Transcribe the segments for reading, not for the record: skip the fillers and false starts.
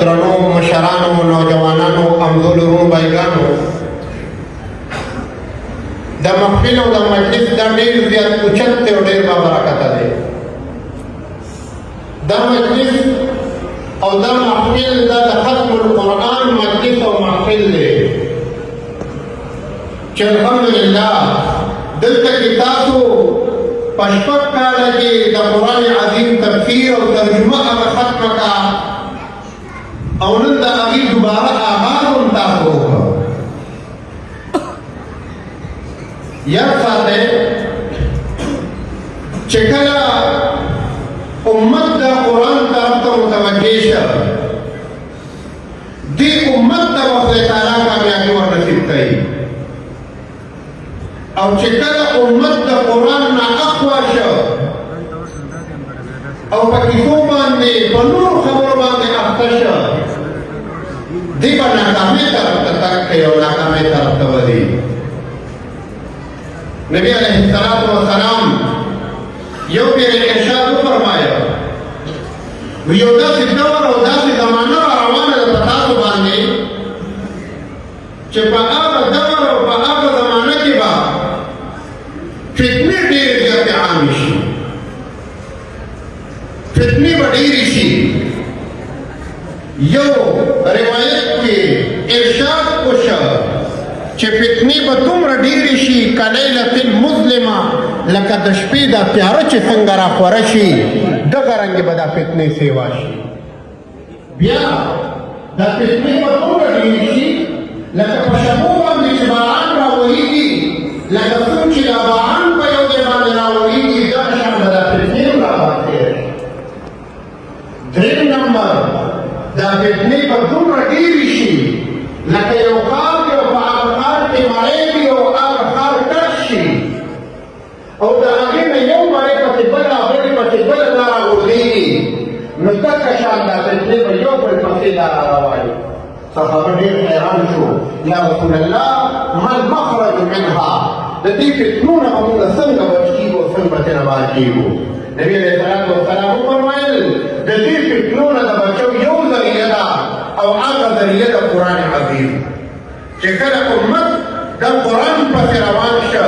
درنو مشرانو نوجوانانو امزولورو بایګانو د محفل او د مجلس دا ډېر زیات اوچت دی او ډېر بابرکته دی دا مجلس او دا محفل دا د ختم القرآن مجلس او محفل دی چې الحمدلله دلته کې تاسو په شپږ کاله کې د قرآن عظیم تفسیر او ترجمه هغه ختمه کړه او نن د هغې دوباره آغاز هم تاسو وکړه یاد ساتئ چې کله امت د قرآن طرف ته متوجه شه دې امت ته به خدای تعالی کامیابي ورنصیب کوي او چې کله امت د قرآن نه اخوا شه او په کیسو باندې په نورو خبرو باندې اخته شه دې به ناکامۍ طرف ته تګ کوي او ناکامۍ طرف ته ځي نبی علیہ السلام یو پیر ارشاد وفرمایا یو داسې دور او داسې زمانه روانه ده په تاسو باندې چې په هغه دور او په هغه زمانه کې به فتنې ډېرې زیاتې عامې شي فتنې به ډېرې شي یو روایت کې ارشاد وشو چې فتنې به دومره ډېرې شي کلیلة مظلمه لکه د شپې دا تیاره چې څنګه راخوره شي دغه رنګې به دا فتنې سیوا شي بیا دا فتنې به دومره ډېرې شي لکه په شپو باندې چې باران راورېږي لکه څوک چې دا باران په یو ځای باندې راورېږي دغه شان به دا فتنې هم راباندې درېیم نمبر دا فتنې به دومره ډېرې شي لکه یو کار مړی او هغه ښار ډک شي او د هغې نه یو مړی پسې بله بلې پسې بله دا راغورځېږي نو دغه شان دا فتنې به یو بل پسې دا رارواني صحابه ډېر حیران شو یا رسول الله ما المخرج منها د دې فتنو نه به موږ څنګه بچ کېږو او څنګه به ترې باز کېږو نبي علیه السلام وفرمایل د دې فتنو نه د بچو یو ذریعه ده او هغه ذریعه د قرآن عظیم چې کله امت دا قرآن پسې روان شه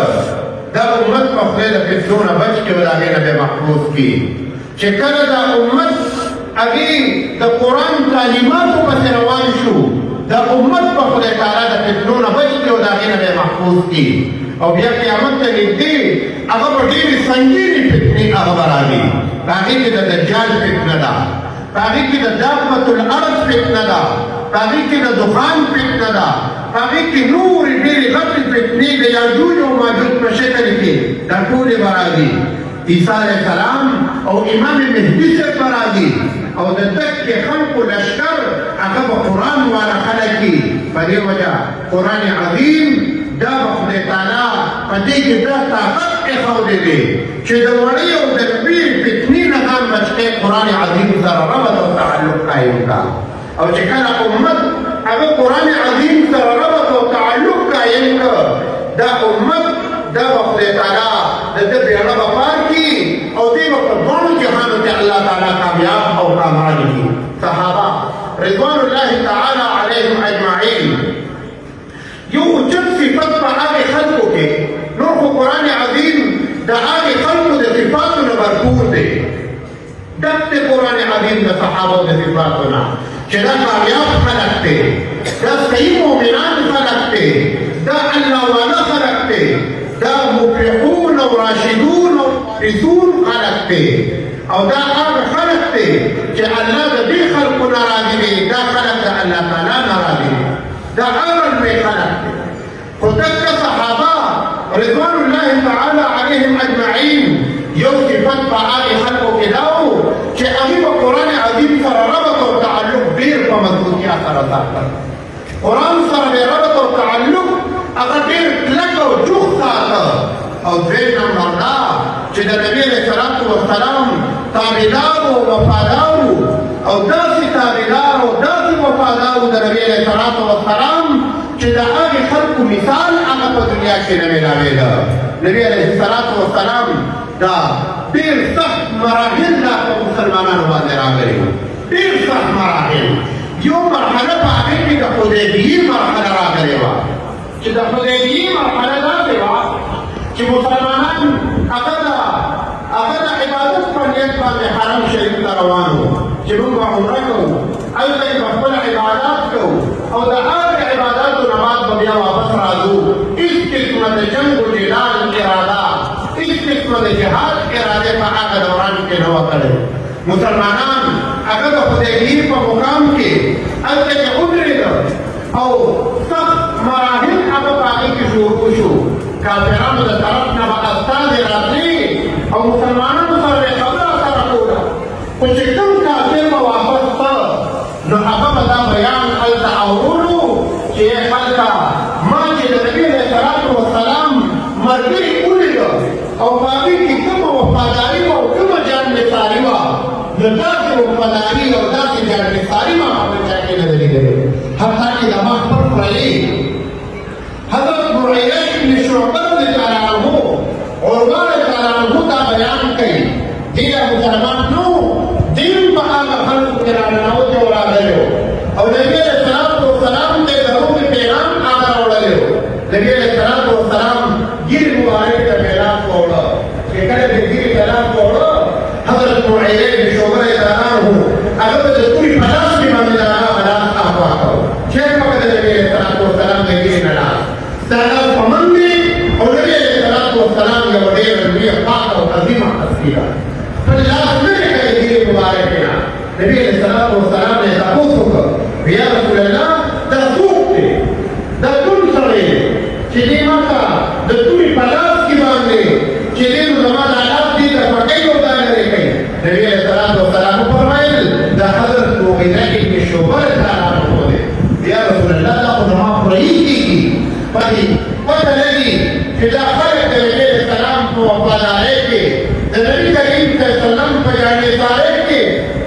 دا امت په خدای د فتنو نه بچ کړي او د هغې نه به محفوظ کړي چې کله دا امت هغې د قرآن تعلیماتو پسې روان شو دا امت په خدای تعالی د فتنو نه بچ کړي او د هغې نه به محفوظ کړي او بیا قیامت ته نږدې هغه به ډېرې سنګینې فتنې هغه به راغلي په هغې کې د دجال فتنه ده په هغې کې د دابة الارض فتنه ده په هغې کې د دخان فتنه ده په هغې کې نورې ډېرې غټې فتنې د یاجوج او ماجوج په شکل کې دا ټولې به راځي عیسی علیه السلام او امام مهدي صاحب به راځي او د دکې خلقو لشکر هغه به قرآن والا خلک وي په دې وجه قرآن عظیم دا به خدای تعالی په دې کې دا طاقت ایښودی دی چې د وړې او د لویې فتنې نه ځان بچ کړي قرآن عظیم سره ربط او تعلق قایم کړه او چې کله امت هغه قرآن عظیم سره ربط او تعلق قایم کړه دا امت دا به خدای تعالی د ده بیړه به پار کړي او دې به په دواړو جهانو کې الله تعالی کامیاب او کامیاب کړي صحابه رضوان الله تعالی علیهم اجمعین یو اوچت صفت په هغې خلکو کې نور خو قرآن عظیم د هغې خلکو د صفاتو نه بھرپور دی ډک دی قرآن عظیم د صحابو د صفاتو نه چې دا کامیاب خلک دی دا صحیح مؤمنان خلک دی دا الله والا خلک دی دا مفلحون او راشدون او فائزون خلک دی او دا هغه خلک دی چې الله د دې خلکو نه راضي دی دا خلک د الله تعالی نه راضي دی دا هغه لوی خلک دی خو دغه صحابه رضوان الله تعالی علیهم اجمعین یو صفت په هغې خلکو کې دا و چې هغې به قرآن عظیم سره ربط او تعلق ډېر په مضبوطیا سره ساتل قرآن سره به ربط او تعلق هغه ډېر کلک او جوخ ساته او دویم نمبر دا چې د نبي علیه السلام تابعدار او وفادار او داسې تابعدار او داسې وفادار د نبي علیه السلام چې د هغې خلکو مثال هغه په دنیا کې نه میلاوېده نبي علیه السلام دا ډېر سخت مراحل دا په مسلمانانو باندې راغلي ډېر سخت مراحل یو مرحله په هغې کې د حدیبیې مرحله راغلې وه چې د حدیبیې مرحله داسې وه چې مسلمانان هغه د عبادت په نیت باندې حرم شریف ته روان وو چې موږ به عمره کوو هلته یې به خپل عبادات کوو او د هغې عباداتو نه بعد به بیا واپس راځو هېڅ قسمه د جنګ و جدال اراده هېڅ قسمه د جهاد ارادې په هغه دوران کې نه وه کړې مسلمانان هغه د حدیبیې په مقام کې هلته کې ودرېده او سخت مراحل هغه په هغې کې شروع شو کافرانو د طرف نه به استازې راتلې او مسلمانانو سره یې خبره سره کوله خو چې کوم کافر به واپس ته نو هغه به دا بیان هلته اورولو چې ای خلکه ما چې د نبي علیه الصلاة وسلام ملګري ولیده او په هغې کې کومه وفاداري وه او کومه جاننثاري وه نو داسې وفاداري او داسې جاننثاري ما په چا کې نه ده لیدلې حتی چې زما خپل خولې حضرت معیرة ابن شعبة رضی الله عنه عروة رضی الله عنه دا بیان کوي دې مسلمان نو دین په هغه خلکو کې راننوتې او راغلی و او نبي علیه السلام ته د هغوی پیغام هغه راوړلی و نبي علیه السلام ګیرې مبارکې ته میراث ووړه چې کله د ګیرې میراث ووړه حضرت معیرة ابن شعبة رضی الله عنه هغه به د تورې په لاس کې باندې د هغه میراث اخوا کړ چېرته به د نبي علیه السلام د ګیرې میراث ساده پمن دی او نبي علیه السلام یو ډېره لویه پاکه او عظیمه هستي ده خپل لاس لرې کړی ګیرې مبارکې نه نبي علیه السلام یې تپوس وکړ یا رسول الله دا څوک دی دا کوم سړی دی چې دې ماته د تورې په لاس کې باندې چې دې نو زما دا لاس دې د پټۍ او دا لرې کوي نبي علیه السلام وفرمایل دا حضرت مغیرة ابن شعبة رضی الله عنه دی یا رسول الله دا خو زما خورهي کېږي پدې پته لګي چې دا خلک د نبي علیه السلام په وفادارۍ کې د نبي کریم صلی الله علیه وسلم په جانبدارۍ کې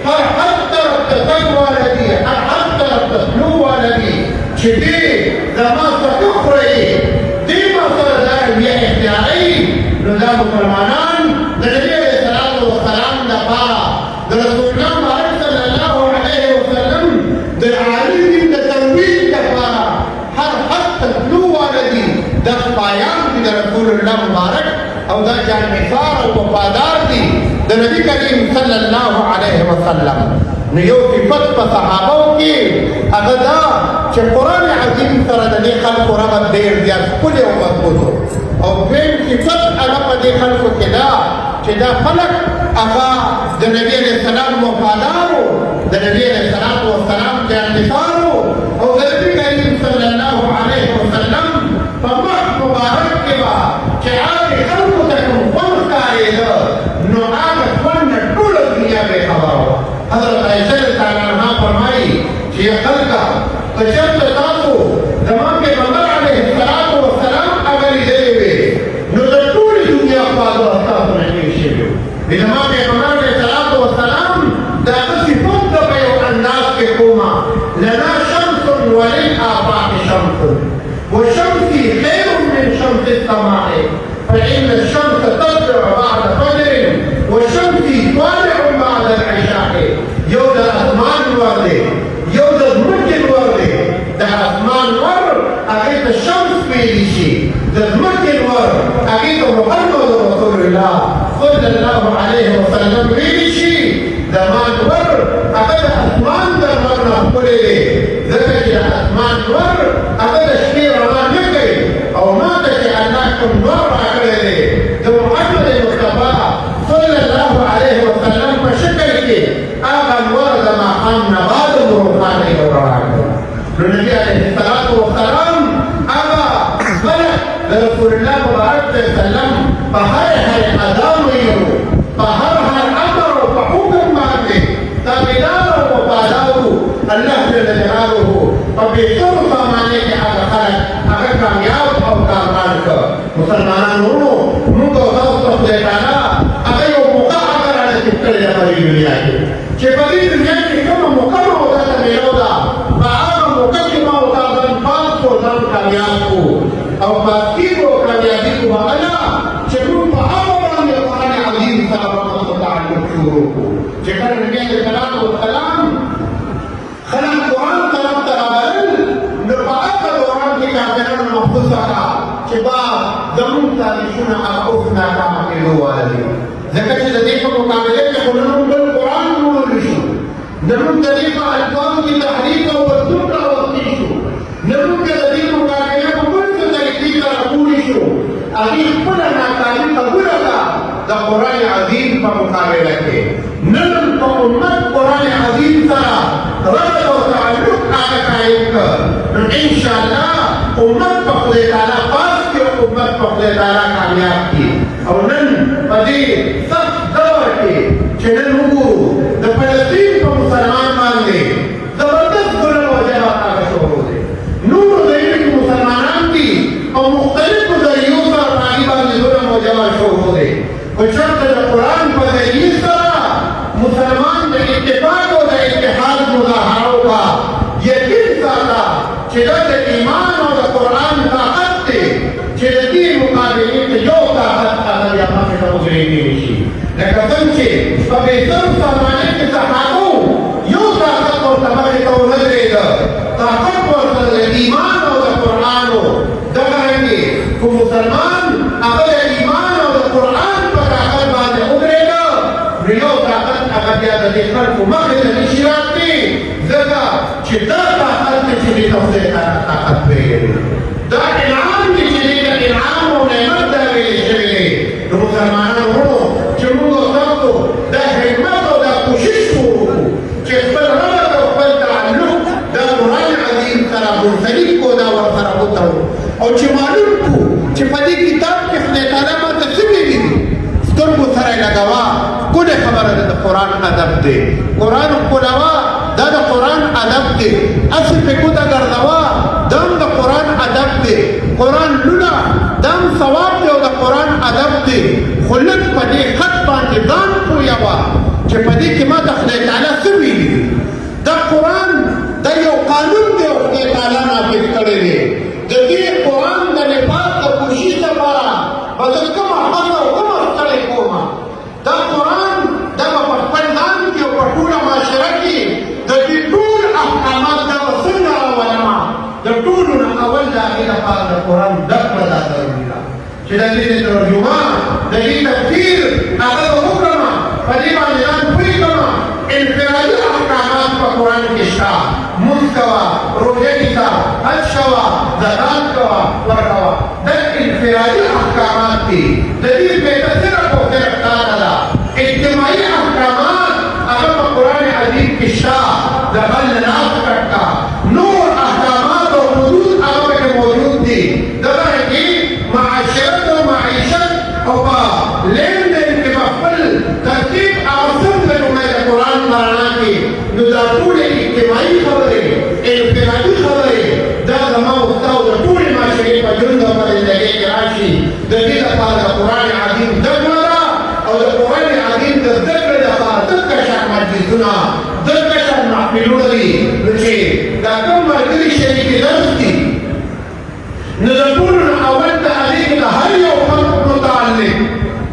هر حد طرف ته تګ والا دي هر حد طرف ته تلو والا دي چې دې زما څخه خورهي دې ما سره دا بیا اختیاري نو دا مسلمانان د نبي علیه السلام لپاره د رسول الله مبارک صلی الله علیه وسلم د عالي دین د ترویج لپاره هر حد ته تلو والا دي دا پایان دي د رسول الله مبارک او دا جانبدار او وفادار دي د نبی کریم صلی الله علیه وسلم نو یو صفت په صحابو کې هغه دا چې قرآن عظیم سره د دې خلکو ربط ډېر زیات ښکلی او مضبوط او دویم صفت هغه په دې خلکو کې دا چې دا خلک هغه د نبي علیه السلام وفادار وو د نبي علیه السلام جانبدار وو او د نبي کریم صلی الله علیه وسلم په مخ مبارک کې به چې هغې خلکو ته کوم خوند ښکارېده نو هغه خوند نه ټوله دنیا پرې خبره وه حضرت عایشه رضی الله عنها فرمایي چې یا خلکه که چېرته تاسو زما پیغمبر علیه السلام هغه لیدلې وې نو د ټولې دنیا خواږه ستاسو نه تېر شوي وي زما پیغمبر علیه السلام د هغه صفت د په یو انداز کې کومه لنا شمس وللآفاق شمس وشمسي خير من شمس السماء فإن الشمس تطلع بعد فجر وشمسي طالع بعد العشاء یو د اسمان ور دی یو د ځمکې ور دی د اسمان ور هغې ته شمس ویلی شي د ځمکې ور هغې ته محمد رسول الله صلی الله علیه وسلم ویلی شي زمان ور هغه د اسمان د لمر نه ښکلی دی ځکه چې د اسمان ور هغه د شپې رڼا نه کوي او ما ته چې الله کوم نور راکړی دی د محمد مصطفی صلی الله علیه وسلم په شکل کې هغه نور د ماښام نه بعد روښانه یې رڼا کړه نو نبي علیه السلام هغه خلک د رسول الله مبارک صلی الله علیه وسلم په هر ادا ویلو په هر امر او په حکم باندې تابعدار او وفادار الله جل جلاله په بېڅورو سامانۍ کې هغه خلک هغه کامیاب او کامران کړه مسلمانانو موږ او تاسو ته خدای تعالی هغه یو موقع هغه رانصیب کړې ده په دې دنیا کې چې په دې دنیا کې کومه موقع مو تاته میلاو ده په هغه موقع کې ما او تا ځان پاک کړو ځان کامیاب کړو او پاک کېږو کامیابي کړو هغه نه چې موږ په هغه باندې قرآن عظیم سره تعلق شروع کړو چې کله نبي علیه السلام خلک ثالثون أخذنا كما كيلو والدي ذكرت لديك مقابلات يقولون بالقرآن ونرشو نمت لديك ألفاظ تحريك والسنة والتيشو نمت لديك مقابلات وقلت لديك رقولشو أخي قلنا تعليم قبلك ده قرآن عظيم فمقابلته نمت أمت قرآن عظيم ترى رد وتعلق على كايك إن شاء الله أمت فقدت على قاسك أمت فقدت على كاميابك أو نن فدي سخت دور کې چې نن وګورو د فلسطین په مسلمان باندې زبردست ظلم او جنایت هغه شروع دي نور د مسلمانان دي او مختلفو ذریعو سره په هغې باندې ظلم او جنایت شروع دي خو چېرته د قرآن په ذریعې سره مسلمان د اتفاق او د اتحاد مظاهره وکړه یقین ساته چې دا د ایمان او د قرآن طاقت دی چې د دې مقابلې ته یو طاقت هغه بیا مخې ته ودرېږي شي لکه څنګه چې په بهتر زمانې کې صحابو یو طاقت ورته مخې ته ودرېده طاقت ورته د ایمان او د قرآن و دغه رنګې خو مسلمان هغه د ایمان او د قرآن په طاقت باندې ودرېده نو یو طاقت هغه بیا د دې خلکو مخې ته نشي راتلی ځکه چې دا طاقت دی چې دې ته خدای تعالی طاقت ویلي دا انعام دی چې دې ته انعام او نعمت دا ویلې شوی دی نو مسلمانانو وروڼو چې موږ او تاسو دا همت او دا کوشش وکړو چې خپل ربط او خپل تعلق دا قرآن عظیم سره منسلک کړو دا ورسره وتړو او چې معلوم کړو چې په دې کتاب کې خدای تعالی ماته څه ویلي دي سترګو سره یې لګوه ښکلې خبره ده د قرآن ادب دی قرآن ښکلوه دا د قرآن ادب دی هسې پې ګوته ګرځوه دا هم د قرآن ادب دی قرآن لوله دا هم ثواب دی او د قرآن ادب دی خو لږ په دې خط باندې ځان پویوه چې په دې کې ماته خدای تعالی څه ویلي دي دا قرآن دا یو قانون دی او خدای تعالی نافظ کړی دی د دې قرآن د نفاذ د کوشش لپاره به زه کومه هڅه او کومه ستړی کومه دا قرآن دا به په خپل ځان کې او په ټوله معاشره کې د دې ټول احکامات دا به څنګه راولمه د ټولو نه اول د هغې لپاره د قرآن زده کړه دا ضروري ده چې د دې ترجمه د دې تفسیر هغه به وکړمه په دې باندې ځان پوه کړمه انفرادي احکامات په قرآن کې شته مونځ کوه روژه نیسه حج کوه زکات کوه ورکوه دا انفرادي احکامات دي د دې بهتر صرف او صرف تا ته ده اجتماعي احکامات هغه په قرآن عظیم کې شته د بل نه ناس کټ کا نور احکامات او حدود هغه پکې موجود دي دغه رنګې معاشرت او معیشت او په لین دین کې به خپل ترتیب هغه څنګه لومړی د قرآن په رڼا کې نو دا ټولې اجتماعي خبرې انفرادي خبرې دا زما او ستا او د ټولې معاشرې په ژوند او په زندګۍ کې راشي د دې لپاره د قرآن عظیم زده کړه ده او د قرآن عظیم د زده کړې لپاره ځکه شان مجلسونه ځکه شان محفلونه دي نو چې دا کوم ملګري شریکې درس دي نو د ټولو نه اول د هغې کې د هر یو فرد متعلق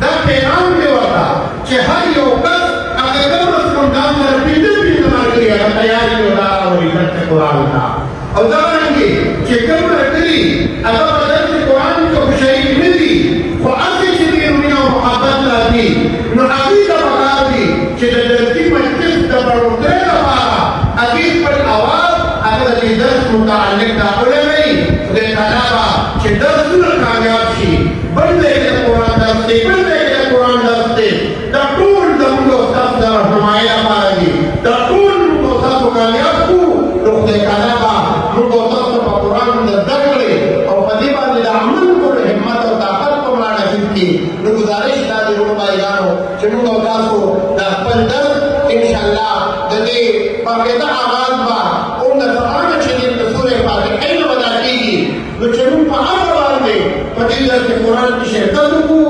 دا پیغام دی ورته چې هر یو کس هغه درس کوم ځان سره پنځه ملګري هغه تیار دي او دا راوړي درس قرآن ته او دغه رنګې چې کوم ملګري هغه په درس قرآن کې شریک نه دي خو هسې چې دې مینه او محبت راځي نو هغوی ته پکار دي چې د درسي مجلس د بړوترۍ لپاره هغوی خپل اواز هغه د دې درس متعلق راولوي خدای تعالی به چې درسونه کامیاب شي بل ځای کې د قرآن درس دی بل ځای کې د قرآن درس دی دا ټول زموږ او ستاسو د رهنمایۍ لپاره دي دا ټول موږ او تاسو کامیاب کړو نو خدای تعالی به موږ او تاسو په قرآن زده کړې او په دې باندې د عمل کولو همت او طاقت په مړه نصیب کړي نو ګزارش دا دی وروڼو بھایګانو چې موږ او تاسو د خپل درس انشاءالله د دې باقاعده آغاز به هم د قرآن شریف د سورې فاتحې نه ادا کېږي نو چې موږ په هغه باندې په دې درس قرآن کې شرکت وکړو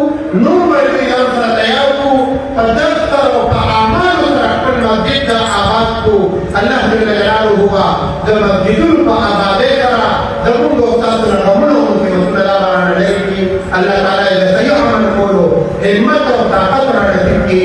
نور ملګري ځان سره تیار کړو په درس سره او په اعمالو سره خپل مسجد ته آباد کړو الله جل جلاله به د مسجدونو په آبادۍ سره زموږ او ستاسو نه غمونه مصیبتونه الله رانه لرې کړي الله تعالی د صحیح عمل کولو همت او طاقت رانصیب کړي